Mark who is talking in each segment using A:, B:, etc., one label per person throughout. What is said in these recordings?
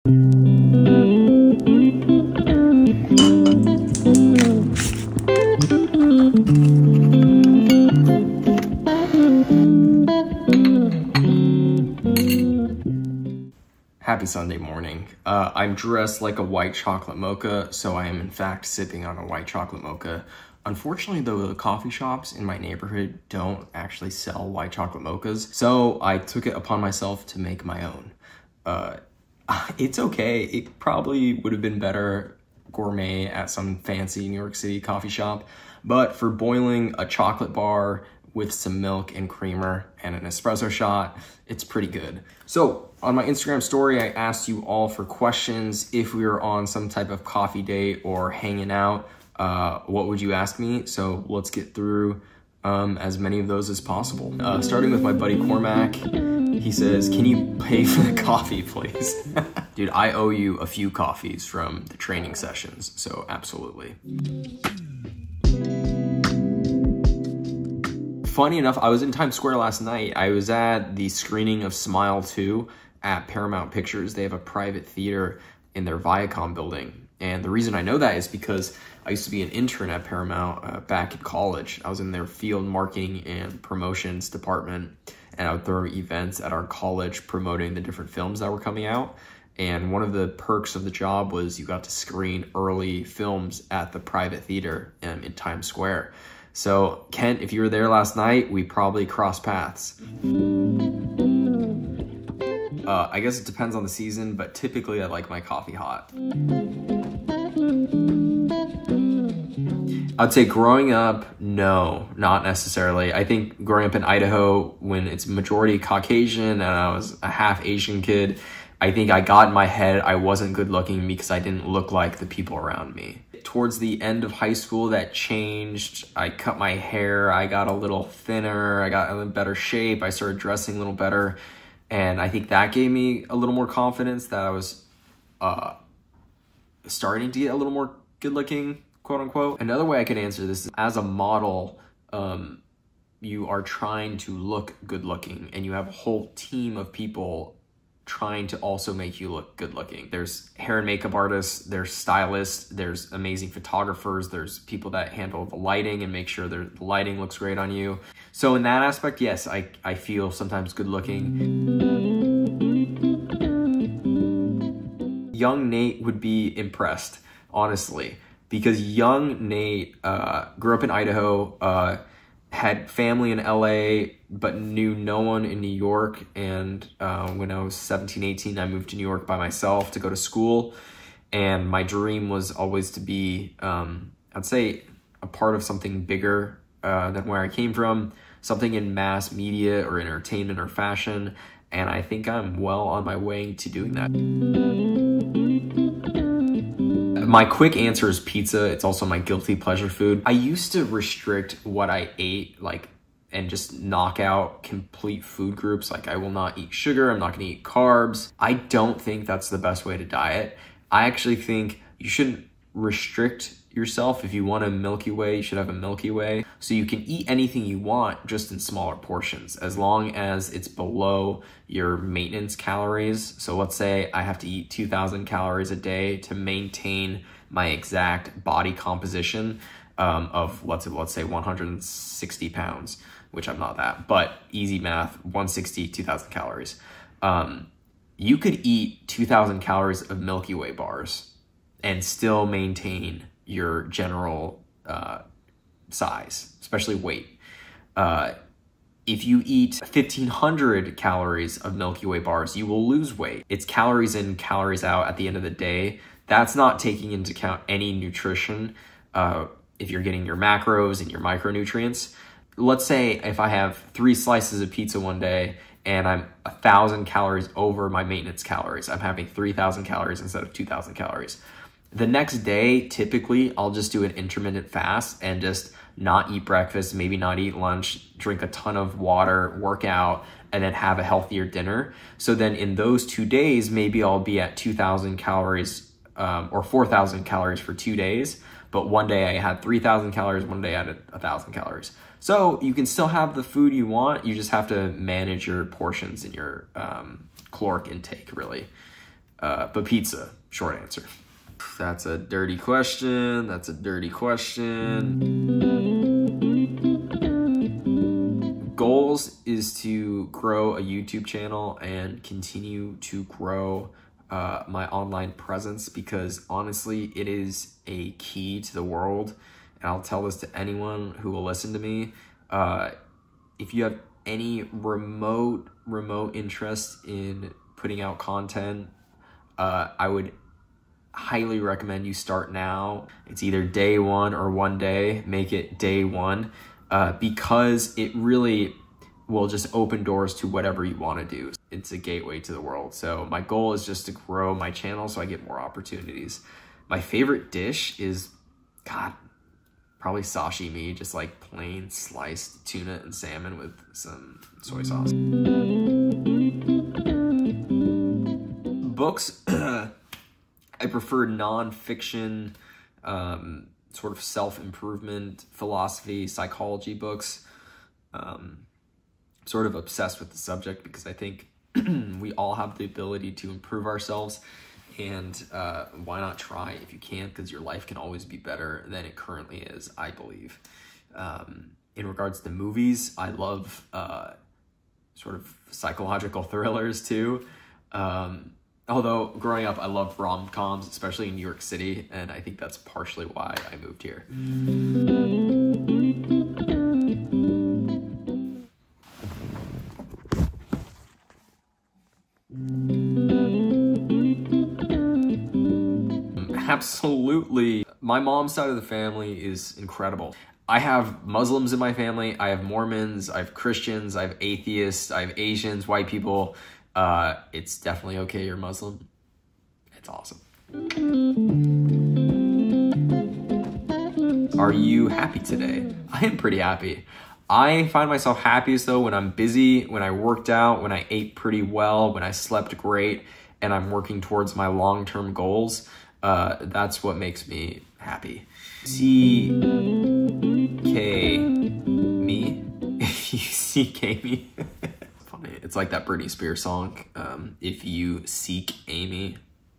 A: Happy Sunday morning. I'm dressed like a white chocolate mocha, so I am in fact sipping on a white chocolate mocha. Unfortunately though, the coffee shops in my neighborhood don't actually sell white chocolate mochas, so I took it upon myself to make my own. It's okay. It probably would have been better gourmet at some fancy New York City coffee shop, but for boiling a chocolate bar with some milk and creamer and an espresso shot, it's pretty good. So on my Instagram story, I asked you all for questions. If we were on some type of coffee date or hanging out, what would you ask me? So let's get through as many of those as possible. Starting with my buddy Cormac, he says, can you pay for the coffee, please? Dude, I owe you a few coffees from the training sessions, so absolutely. Funny enough, I was in Times Square last night. I was at the screening of Smile 2 at Paramount Pictures. They have a private theater in their Viacom building. And the reason I know that is because I used to be an intern at Paramount back in college. I was in their field marketing and promotions department, and I would throw events at our college promoting the different films that were coming out. And one of the perks of the job was you got to screen early films at the private theater in Times Square. So, Kent, if you were there last night, we probably crossed paths. I guess it depends on the season, but typically I like my coffee hot. I'd say growing up, no, not necessarily. I think growing up in Idaho, when it's majority Caucasian and I was a half Asian kid, I think I got in my head I wasn't good looking because I didn't look like the people around me. Towards the end of high school, that changed. I cut my hair, I got a little thinner, I got in better shape, I started dressing a little better, and I think that gave me a little more confidence that I was starting to get a little more good looking, quote unquote. Another way I could answer this is, as a model, you are trying to look good looking, and you have a whole team of people trying to also make you look good looking. There's hair and makeup artists, there's stylists, there's amazing photographers, there's people that handle the lighting and make sure the lighting looks great on you. So in that aspect, yes, I feel sometimes good looking. Young Nate would be impressed, honestly, because young Nate grew up in Idaho, had family in LA, but knew no one in New York. And when I was 17, 18, I moved to New York by myself to go to school. And my dream was always to be, I'd say, a part of something bigger than where I came from, something in mass media or entertainment or fashion. And I think I'm well on my way to doing that. My quick answer is pizza. It's also my guilty pleasure food. I used to restrict what I ate, and just knock out complete food groups. Like, I will not eat sugar, I'm not gonna eat carbs. I don't think that's the best way to diet. I actually think you shouldn't restrict yourself. If you want a Milky Way, you should have a Milky Way. So you can eat anything you want, just in smaller portions, as long as it's below your maintenance calories. So let's say I have to eat 2,000 calories a day to maintain my exact body composition of, let's say 160 pounds, which I'm not that, but easy math, 160, 2,000 calories. You could eat 2,000 calories of Milky Way bars and still maintain your general size, especially weight. If you eat 1,500 calories of Milky Way bars, you will lose weight. It's calories in, calories out at the end of the day. That's not taking into account any nutrition if you're getting your macros and your micronutrients. Let's say if I have 3 slices of pizza one day and I'm 1,000 calories over my maintenance calories, I'm having 3,000 calories instead of 2,000 calories. The next day, typically, I'll just do an intermittent fast and just not eat breakfast, maybe not eat lunch, drink a ton of water, work out, and then have a healthier dinner. So then in those 2 days, maybe I'll be at 2,000 calories or 4,000 calories for 2 days. But one day I had 3,000 calories, one day I had 1,000 calories. So you can still have the food you want. You just have to manage your portions and your caloric intake, really. But pizza, short answer. That's a dirty question. That's a dirty question. Goals is to grow a YouTube channel and continue to grow my online presence, because honestly, it is a key to the world. And I'll tell this to anyone who will listen to me. If you have any remote interest in putting out content, I would highly recommend you start now. It's either day one or one day. Make it day one, because it really will just open doors to whatever you want to do. It's a gateway to the world. So my goal is just to grow my channel so I get more opportunities. My favorite dish is, God, probably sashimi, just like plain sliced tuna and salmon with some soy sauce. Books, I prefer non-fiction, sort of self-improvement, philosophy, psychology books. Sort of obsessed with the subject because I think we all have the ability to improve ourselves, and why not try if you can, because your life can always be better than it currently is, I believe. In regards to movies, I love sort of psychological thrillers too. Although growing up, I loved rom-coms, especially in New York City, and I think that's partially why I moved here. Absolutely. My mom's side of the family is incredible. I have Muslims in my family, I have Mormons, I have Christians, I have atheists, I have Asians, white people. It's definitely okay you're Muslim. It's awesome. Are you happy today? I am pretty happy. I find myself happiest though when I'm busy, when I worked out, when I ate pretty well, when I slept great, and I'm working towards my long-term goals. That's what makes me happy. C-K me? If you C-K me. Funny. It's like that Britney Spears song, if you seek Amy,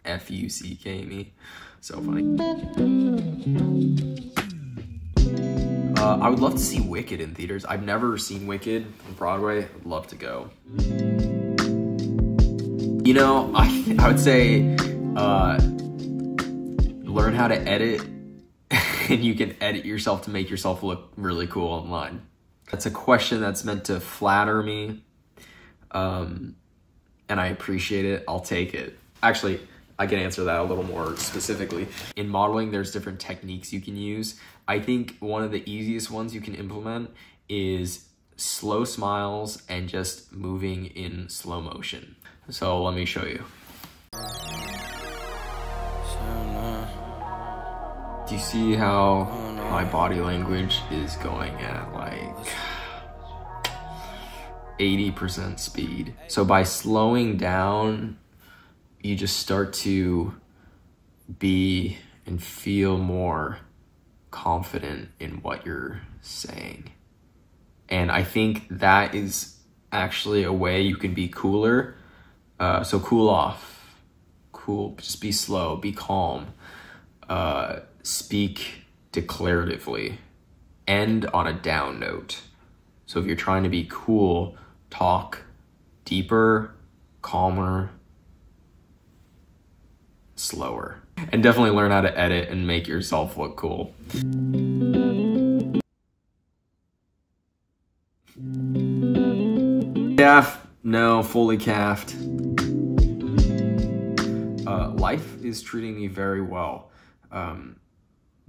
A: F-U-C-K me. So funny. I would love to see Wicked in theaters. I've never seen Wicked on Broadway. I'd love to go. You know, I would say, learn how to edit, and you can edit yourself to make yourself look really cool online. That's a question that's meant to flatter me, and I appreciate it. I'll take it. Actually, I can answer that a little more specifically. In modeling, there's different techniques you can use. I think one of the easiest ones you can implement is slow smiles and just moving in slow motion. So let me show you. Do you see how my body language is going at like 80% speed? So by slowing down, you just start to be and feel more confident in what you're saying. And I think that is actually a way you can be cooler. So cool off, just be slow, be calm. Speak declaratively, end on a down note. So if you're trying to be cool, talk deeper, calmer, slower. And definitely learn how to edit and make yourself look cool. Calf, no, fully calved. Life is treating me very well.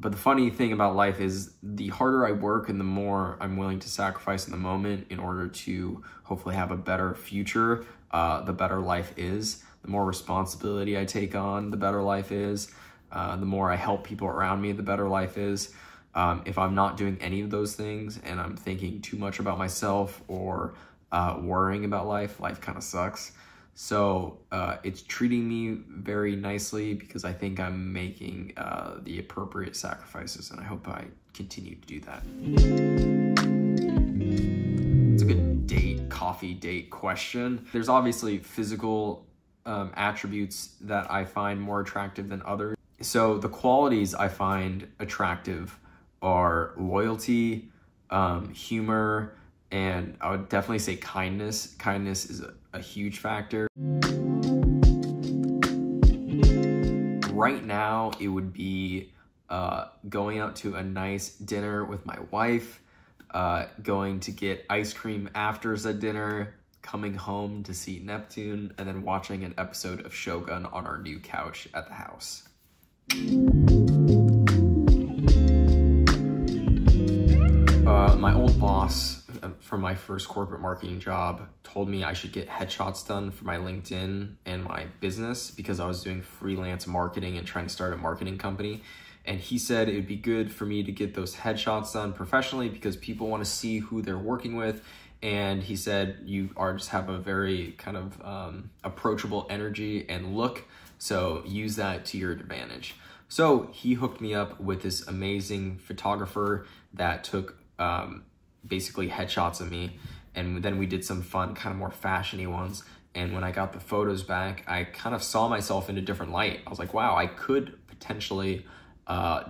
A: But the funny thing about life is the harder I work and the more I'm willing to sacrifice in the moment in order to hopefully have a better future, the better life is. The more responsibility I take on, the better life is. The more I help people around me, the better life is. If I'm not doing any of those things and I'm thinking too much about myself or worrying about life, life kind of sucks. So it's treating me very nicely because I think I'm making the appropriate sacrifices, and I hope I continue to do that. It's a good coffee date question. There's obviously physical attributes that I find more attractive than others. So the qualities I find attractive are loyalty, humor, and I would definitely say kindness. Kindness is a huge factor. Right now, it would be going out to a nice dinner with my wife, going to get ice cream after said dinner, coming home to see Neptune, and then watching an episode of Shogun on our new couch at the house. My old boss from my first corporate marketing job told me I should get headshots done for my LinkedIn and my business because I was doing freelance marketing and trying to start a marketing company. And he said it would be good for me to get those headshots done professionally because people want to see who they're working with. And he said you just have a very kind of approachable energy and look, so use that to your advantage. So he hooked me up with this amazing photographer that took basically headshots of me, and then we did some fun kind of more fashiony ones. And when I got the photos back, I kind of saw myself in a different light. I was like, wow, I could potentially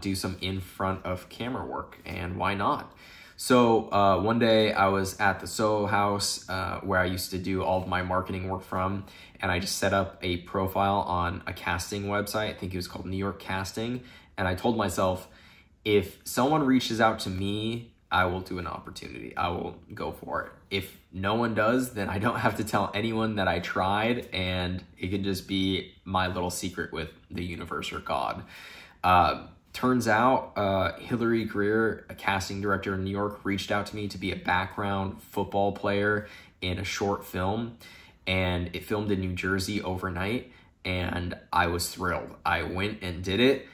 A: do some in front of camera work, and why not? So one day I was at the Soho House where I used to do all of my marketing work from, and I just set up a profile on a casting website. I think it was called New York Casting. And I told myself, if someone reaches out to me, I will do an opportunity. I will go for it. If no one does, then I don't have to tell anyone that I tried, and it could just be my little secret with the universe or God. Turns out Hillary Greer, a casting director in New York, reached out to me to be a background football player in a short film, and it filmed in New Jersey overnight, and I was thrilled. I went and did it.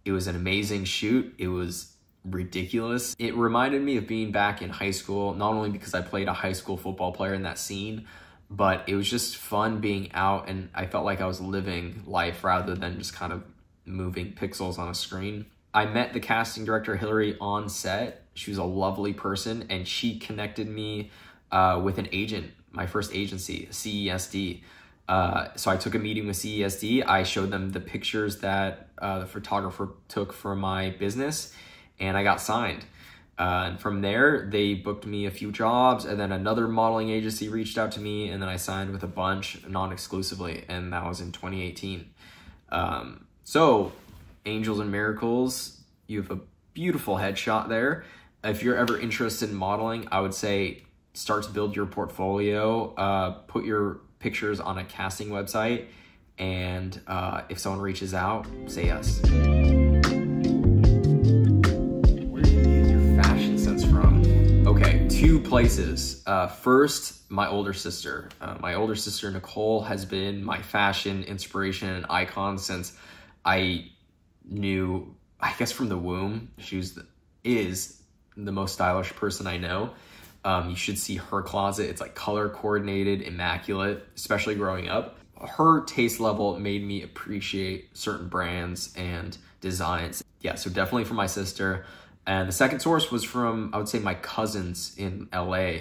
A: It was an amazing shoot. It was ridiculous. It reminded me of being back in high school, not only because I played a high school football player in that scene, but it was just fun being out, and I felt like I was living life rather than just kind of moving pixels on a screen. I met the casting director, Hillary, on set. She was a lovely person, and she connected me with an agent, my first agency, CESD. So I took a meeting with CESD. I showed them the pictures that the photographer took for my business, and I got signed. And from there, they booked me a few jobs, and then another modeling agency reached out to me, and then I signed with a bunch non-exclusively, and that was in 2018. So Angels and Miracles, you have a beautiful headshot there. If you're ever interested in modeling, I would say start to build your portfolio, put your pictures on a casting website, and if someone reaches out, say yes. Okay, 2 places. First, my older sister. My older sister, Nicole, has been my fashion inspiration and icon since I knew, I guess from the womb. She is the most stylish person I know. You should see her closet. It's like color coordinated, immaculate, especially growing up. Her taste level made me appreciate certain brands and designs. Yeah, so definitely from my sister. And the second source was from, I would say, my cousins in LA.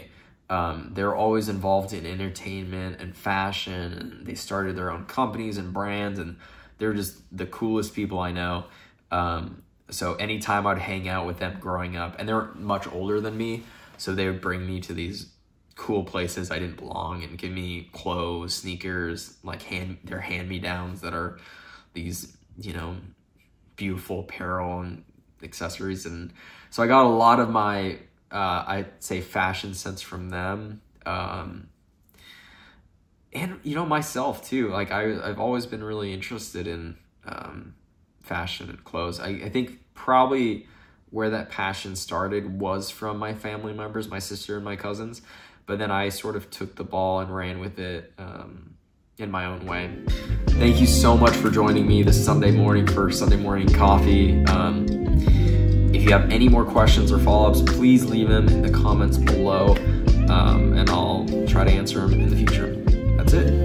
A: They're always involved in entertainment and fashion, and they started their own companies and brands, and they're just the coolest people I know. So anytime I'd hang out with them growing up, and they're much older than me, so they would bring me to these cool places I didn't belong and give me clothes, sneakers, like their hand-me-downs that are these, you know, beautiful apparel and accessories. And so I got a lot of my I'd say fashion sense from them, and you know, myself too. Like I've always been really interested in fashion and clothes. I think probably where that passion started was from my family members, my sister and my cousins, but then I sort of took the ball and ran with it in my own way. Thank you so much for joining me this Sunday morning for Sunday morning coffee. If you have any more questions or follow-ups, please leave them in the comments below, and I'll try to answer them in the future. That's it.